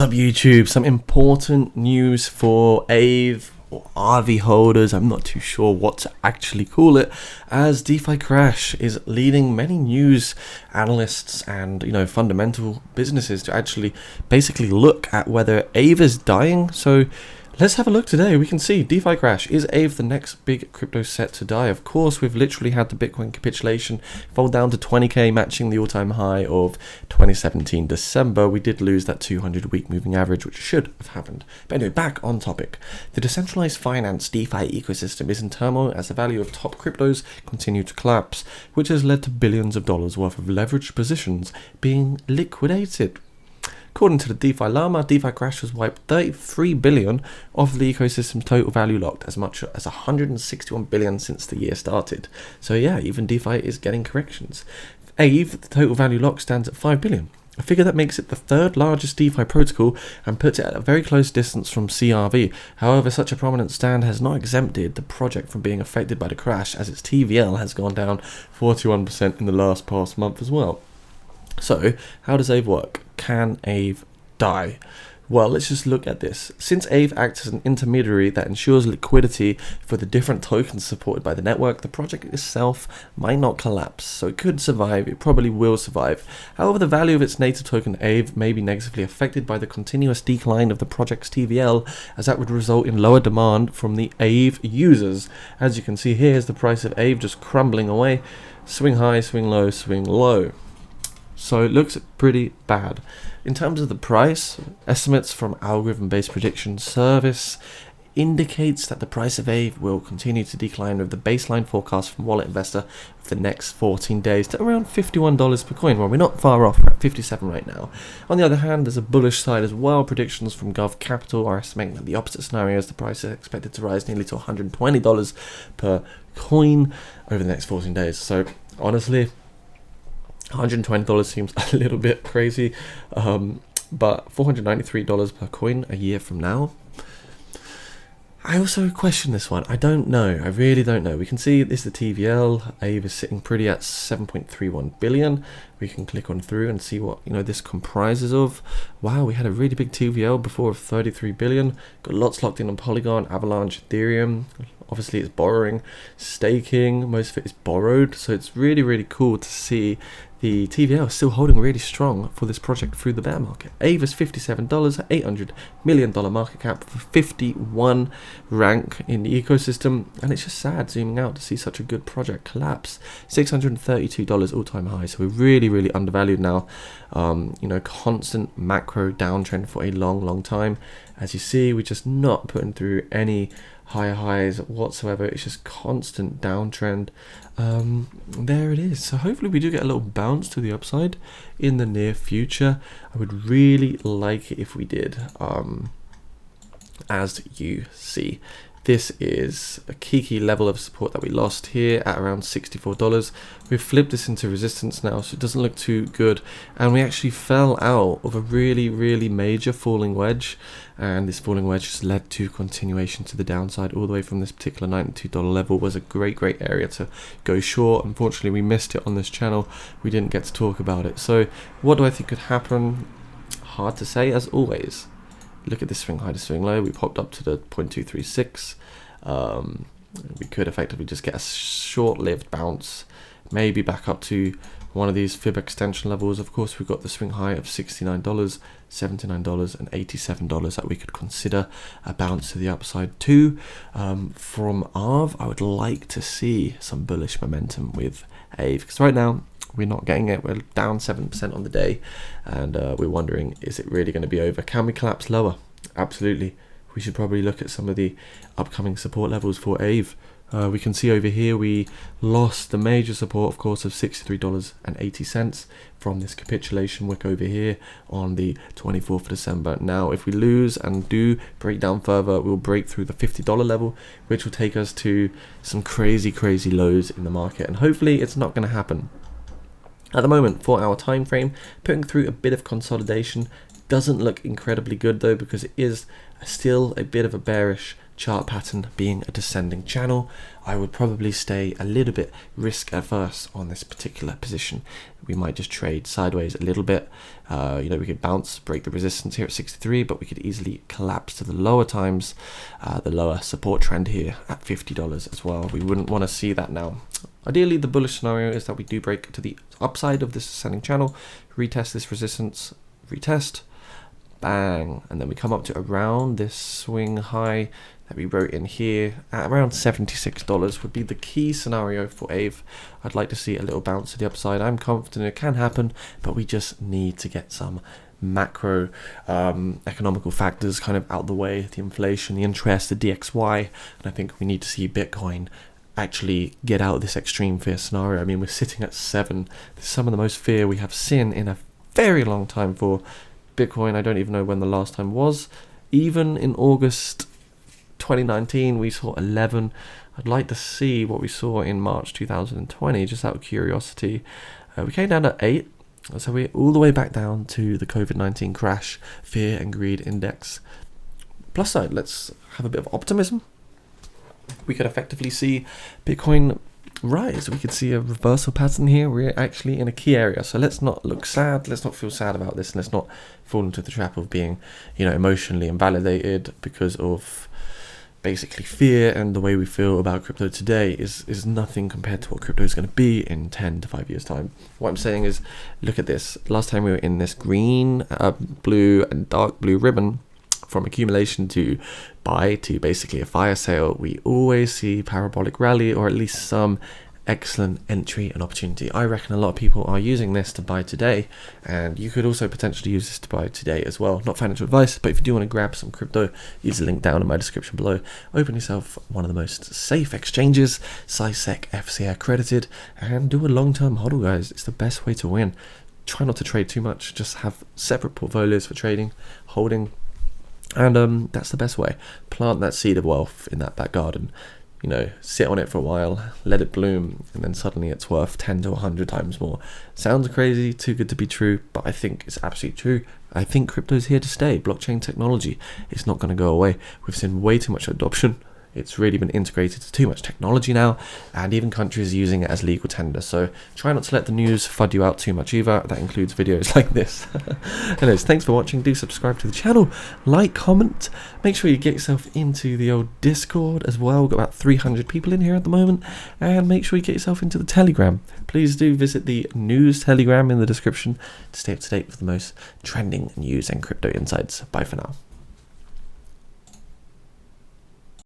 up, YouTube? Some important news for AAVE or AAVE holders. I'm not too sure what to actually call it, as DeFi crash is leading many news analysts and fundamental businesses to actually basically look at whether AAVE is dying. So let's have a look today. We can see DeFi crash. Is AAVE the next big crypto set to die? Of course, we've literally had the Bitcoin capitulation fall down to 20k, matching the all-time high of 2017 December. We did lose that 200-week moving average, which should have happened. But anyway, back on topic. The decentralized finance DeFi ecosystem is in turmoil as the value of top cryptos continue to collapse, which has led to billions of dollars worth of leveraged positions being liquidated. According to the DeFi Llama, DeFi crash has wiped 33 billion of the ecosystem's total value locked, as much as 161 billion since the year started. So yeah, even DeFi is getting corrections. AAVE, the total value locked, stands at 5 billion, a figure that makes it the third largest DeFi protocol and puts it at a very close distance from CRV. However, such a prominent stand has not exempted the project from being affected by the crash, as its TVL has gone down 41% in the past month as well. So, how does AAVE work? Can AAVE die? Well, let's just look at this. Since AAVE acts as an intermediary that ensures liquidity for the different tokens supported by the network, the project itself might not collapse, so it could survive. It probably will survive. However, the value of its native token AAVE may be negatively affected by the continuous decline of the project's TVL, as that would result in lower demand from the AAVE users. As you can see here, is the price of AAVE just crumbling away. Swing high, swing low, swing low. So it looks pretty bad. In terms of the price, estimates from algorithm-based prediction service indicates that the price of AAVE will continue to decline, with the baseline forecast from Wallet Investor for the next 14 days to around $51 per coin. Well, we're not far off, we're at 57 right now. On the other hand, there's a bullish side as well. Predictions from Gov Capital are estimating that the opposite scenario is the price is expected to rise nearly to $120 per coin over the next 14 days. So honestly, $120 seems a little bit crazy, but $493 per coin a year from now. I also question this one. I don't know. I really don't know. We can see this is the TVL. AAVE is sitting pretty at 7.31 billion. We can click on through and see what this comprises of. Wow, we had a really big TVL before of 33 billion. Got lots locked in on Polygon, Avalanche, Ethereum. Obviously it's borrowing, staking, most of it is borrowed, so it's really, really cool to see the TVL is still holding really strong for this project through the bear market. AAVE is $57, $800 million market cap for 51 rank in the ecosystem, and it's just sad zooming out to see such a good project collapse. $632 all-time high, so we're really, really undervalued now. Constant macro downtrend for a long time. As you see, we're just not putting through any higher highs whatsoever. It's just constant downtrend. There it is. So hopefully we do get a little bounce to the upside in the near future. I would really like it if we did. As you see, this is a key level of support that we lost here at around $64. We've flipped this into resistance now, so it doesn't look too good. And we actually fell out of a really, really major falling wedge. And this falling wedge just led to continuation to the downside all the way from this particular $92 level. Was a great area to go short. Unfortunately, we missed it on this channel. We didn't get to talk about it. So what do I think could happen? Hard to say, as always. Look at this swing high to swing low. We popped up to the 0.236. We could effectively just get a short-lived bounce, maybe back up to one of these fib extension levels. Of course, we've got the swing high of $69, $79, and $87 that we could consider a bounce to the upside too. From AAVE, I would like to see some bullish momentum with AAVE, because right now we're not getting it. We're down 7% on the day, and we're wondering, is it really going to be over? Can we collapse lower? Absolutely. We should probably look at some of the upcoming support levels for AAVE. We can see over here we lost the major support, of course, of $63.80 from this capitulation wick over here on the 24th of December. Now, if we lose and do break down further, we'll break through the $50 level, which will take us to some crazy lows in the market, and hopefully it's not going to happen. At the moment, 4-hour time frame, putting through a bit of consolidation. Doesn't look incredibly good though, because it is still a bit of a bearish chart pattern being a descending channel, I would probably stay a little bit risk averse on this particular position. We might just trade sideways a little bit. We could bounce, break the resistance here at 63, but we could easily collapse to the lower times, the lower support trend here at $50 as well. We wouldn't want to see that now. Ideally, the bullish scenario is that we do break to the upside of this ascending channel, retest this resistance, retest, bang, and then we come up to around this swing high that we wrote in here at around $76 would be the key scenario for AAVE. I'd like to see a little bounce to the upside. I'm confident it can happen, but we just need to get some macro economical factors kind of out the way, the inflation, the interest, the DXY, and I think we need to see Bitcoin actually get out of this extreme fear scenario. I mean, we're sitting at 7. This is some of the most fear we have seen in a very long time for Bitcoin. I don't even know when the last time was. Even in August 2019 we saw 11. I'd like to see what we saw in March 2020, just out of curiosity. We came down to 8, so we're all the way back down to the COVID-19 crash, fear and greed index. Plus side, let's have a bit of optimism. We could effectively see Bitcoin rise. We could see a reversal pattern here. We're actually in a key area, so let's not look sad, let's not feel sad about this, and let's not fall into the trap of being emotionally invalidated because of basically fear. And the way we feel about crypto today is nothing compared to what crypto is going to be in 10 to 5 years time. What I'm saying is, look at this. Last time we were in this green, blue and dark blue ribbon, from accumulation to buy to basically a fire sale, we always see parabolic rally, or at least some excellent entry and opportunity. I reckon a lot of people are using this to buy today, and you could also potentially use this to buy today as well. Not financial advice, but if you do want to grab some crypto, use the link down in my description below. Open yourself one of the most safe exchanges, SciSec FCA accredited, and do a long-term hodl, guys. It's the best way to win. Try not to trade too much, just have separate portfolios for trading, holding, and that's the best way. Plant that seed of wealth in that back garden. Sit on it for a while, let it bloom, and then suddenly it's worth 10 to 100 times more. Sounds crazy, too good to be true, but I think it's absolutely true. I think crypto is here to stay. Blockchain technology, it's not going to go away. We've seen way too much adoption. It's really been integrated to too much technology now, and even countries are using it as legal tender. So try not to let the news FUD you out too much either. That includes videos like this. Anyways, thanks for watching. Do subscribe to the channel, like, comment. Make sure you get yourself into the old Discord as well. We've got about 300 people in here at the moment. And make sure you get yourself into the Telegram. Please do visit the news Telegram in the description to stay up to date with the most trending news and crypto insights. Bye for now.